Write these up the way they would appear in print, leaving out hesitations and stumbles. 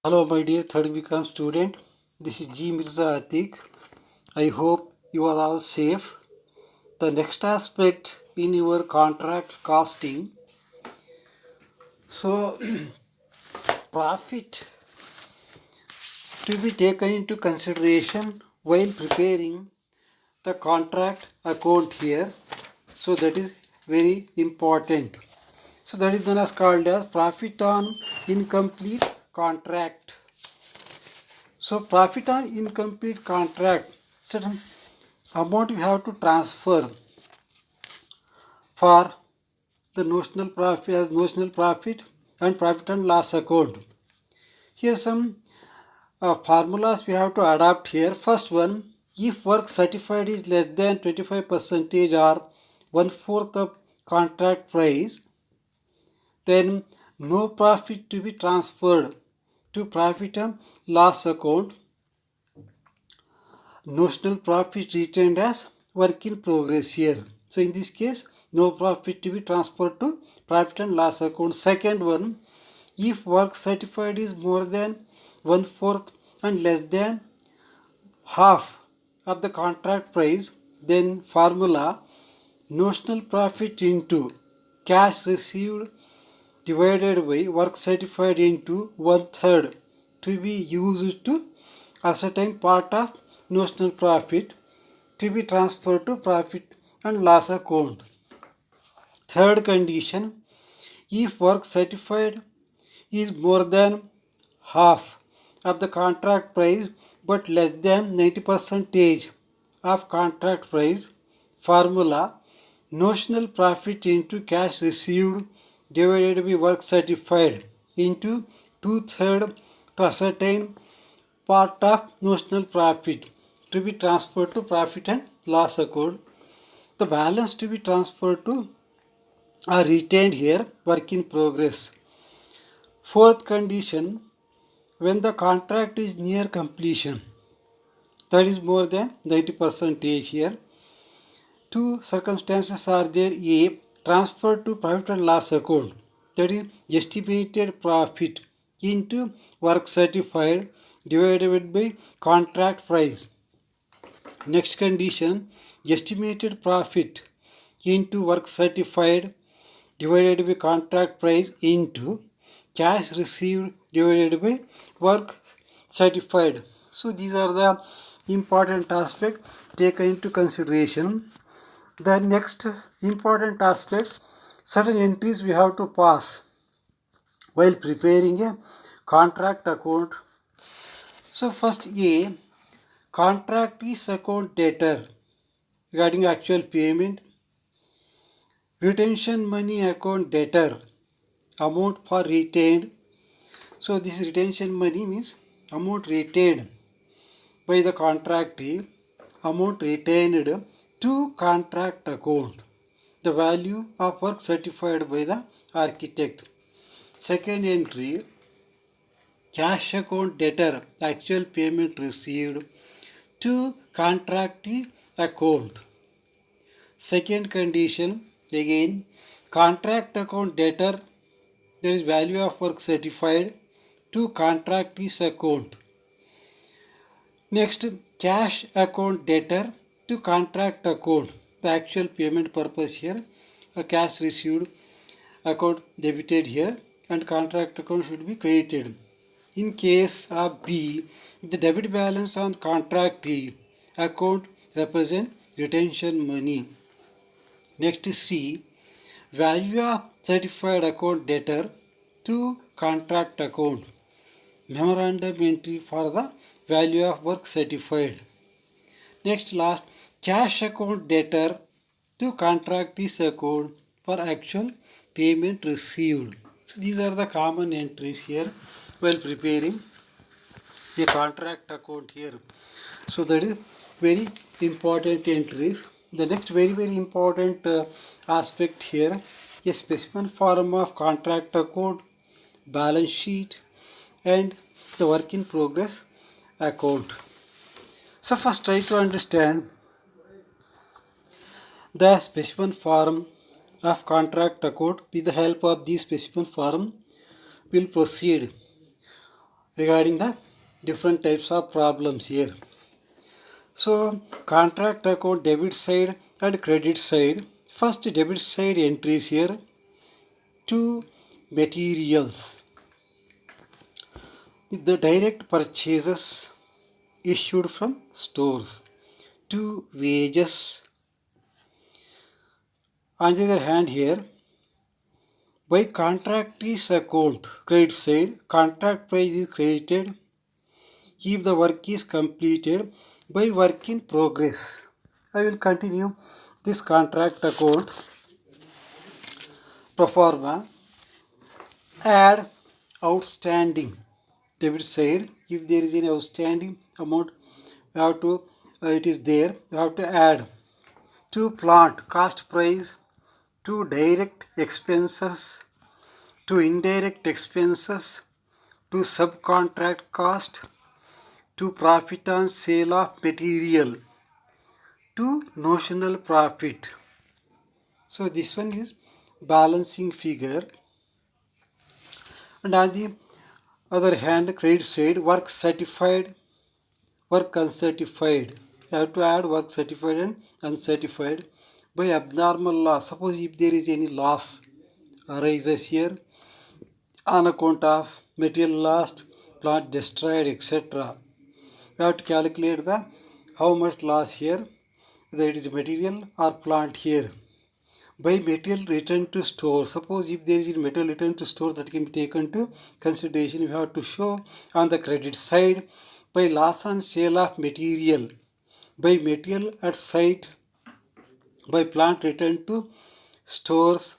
Hello, my dear third BCom student. This is G. Mirza Atik. I hope you are all safe. The next aspect in your contract costing. So, profit to be taken into consideration while preparing the contract account here. So, that is very important. So, that is known as called as profit on incomplete contract. So, profit on incomplete contract, certain amount we have to transfer for the notional profit as notional profit and profit and loss account. Here some formulas we have to adapt here. First one, if work certified is less than 25% or 1/4 of contract price, then no profit to be transferred to profit and loss account. Notional profit retained as work in progress here. So in this case, no profit to be transferred to profit and loss account. Second one, if work certified is more than 1/4 and less than half of the contract price, then formula notional profit into cash received divided by work certified into 1/3 to be used to ascertain part of notional profit to be transferred to profit and loss account. Third condition, if work certified is more than half of the contract price but less than 90% of contract price, formula notional profit into cash received divided by work certified into 2/3 to ascertain part of notional profit to be transferred to profit and loss account. The balance to be transferred to are retained here work in progress. Fourth condition, when the contract is near completion, that is more than 90% here, two circumstances are there. A, transfer to profit and loss account, that is estimated profit into work certified divided by contract price. Next condition, estimated profit into work certified divided by contract price into cash received divided by work certified. So these are the important aspects taken into consideration. The next important aspect, certain entries we have to pass while preparing a contract account. So first A, contract is account debtor regarding actual payment. Retention money account debtor, amount for retained. So this retention money means amount retained by the contractee, amount retained to contract account, the value of work certified by the architect. Second entry, cash account debtor, actual payment received to contractee account. Second condition, again, contract account debtor, there is value of work certified to contractee's account. Next, cash account debtor to contract account, the actual payment purpose here, a cash received account debited here and contract account should be credited. In case of B, the debit balance on contractee account represent retention money. Next is C, value of certified account debtor to contract account, memorandum entry for the value of work certified. Next last, cash account debtor to contractee's account for actual payment received. So these are the common entries here while preparing a contract account here. So that is very important entries. The next very important aspect here, a specimen form of contract account, balance sheet and the work in progress account. So first try to understand the specimen form of contract account. With the help of this specimen form, we'll proceed. regarding the different types of problems here. So contract account debit side and credit side. First debit side entries here. Two materials. The direct purchases issued from stores. Two wages. On the other hand here, by contractor's account credit side, contract price is credited if the work is completed by work in progress. I will continue this contract account pro forma. Add outstanding debit side. If there is any outstanding amount, we have to it is there. We have to add to plant cost price, to direct expenses, to indirect expenses, to subcontract cost, to profit on sale of material, to notional profit. So this one is balancing figure. And on the other hand, credit side, work certified, work uncertified. You have to add work certified and uncertified by abnormal loss. Suppose if there is any loss arises here on account of material lost, plant destroyed, etc. We have to calculate the how much loss here, whether it is material or plant here. By material return to store, suppose if there is a material return to store, that can be taken to consideration. We have to show on the credit side by loss on sale of material, by material at site, by plant return to stores,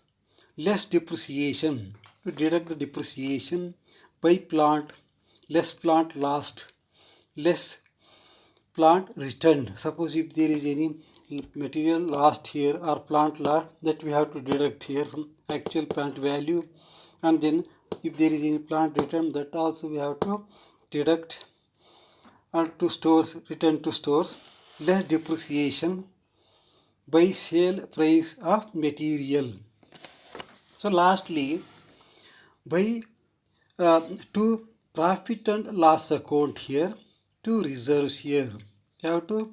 less depreciation. To deduct the depreciation by plant, less plant lost, less plant returned. Suppose if there is any material lost here or plant lost, that we have to deduct here from actual plant value. And then if there is any plant return, that also we have to deduct. And to stores, return to stores, less depreciation by sale price of material. So lastly, by to profit and loss account here, to reserves here. You have to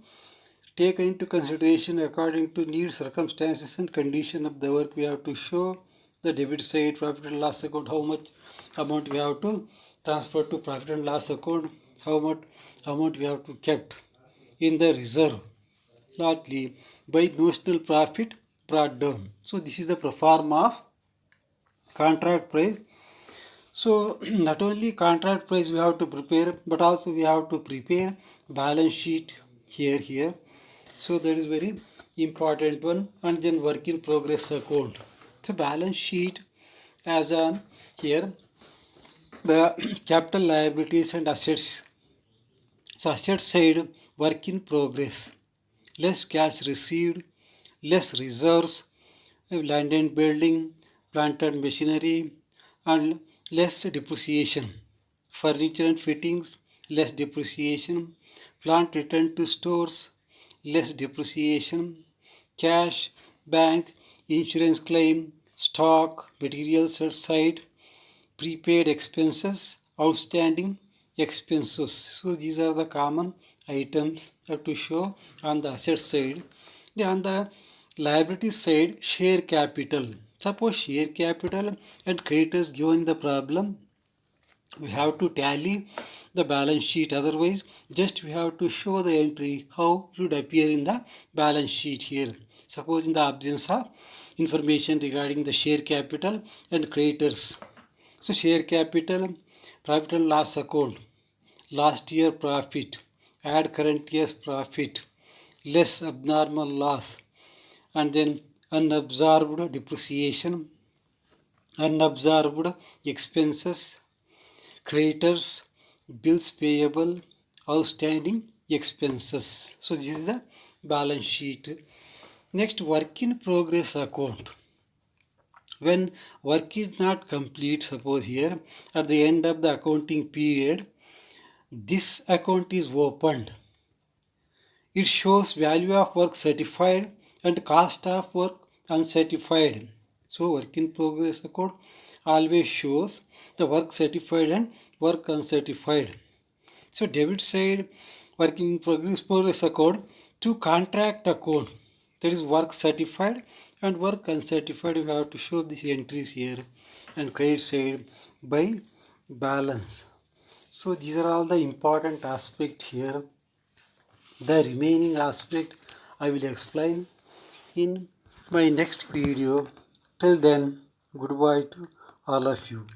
take into consideration according to needs, circumstances and condition of the work. We have to show the debit side, profit and loss account, how much amount we have to transfer to profit and loss account, how much amount we have to kept in the reserve. Lastly, by notional profit brought down. So this is the pro forma of contract price. So not only contract price we have to prepare, but also we have to prepare balance sheet here. So that is very important one. And then work in progress account. So balance sheet as on here, the capital liabilities and assets. So asset side, work in progress, less cash received, less reserves, land and building, plant and machinery, and less depreciation. Furniture and fittings, less depreciation. Plant returned to stores, less depreciation. Cash, bank, insurance claim, stock, materials at site, prepaid expenses, outstanding expenses. So these are the common items you have to show on the asset side. On the liability side, share capital. Suppose share capital and creditors given the problem, we have to tally the balance sheet. Otherwise, just we have to show the entry how it would appear in the balance sheet here. Suppose in the absence of information regarding the share capital and creditors. So share capital, profit and loss account, last year profit, add current year's profit, less abnormal loss, and then unabsorbed depreciation, unabsorbed expenses, creditors, bills payable, outstanding expenses. So this is the balance sheet. Next, work in progress account. When work is not complete, suppose here at the end of the accounting period, this account is opened. It shows value of work certified and cost of work uncertified. So work in progress account always shows the work certified and work uncertified. So debit side work in progress account to contract account, that is work certified and work uncertified. You have to show these entries here. And credit side by balance. So these are all the important aspect here. The remaining aspect I will explain in my next video. Till then, goodbye to all of you.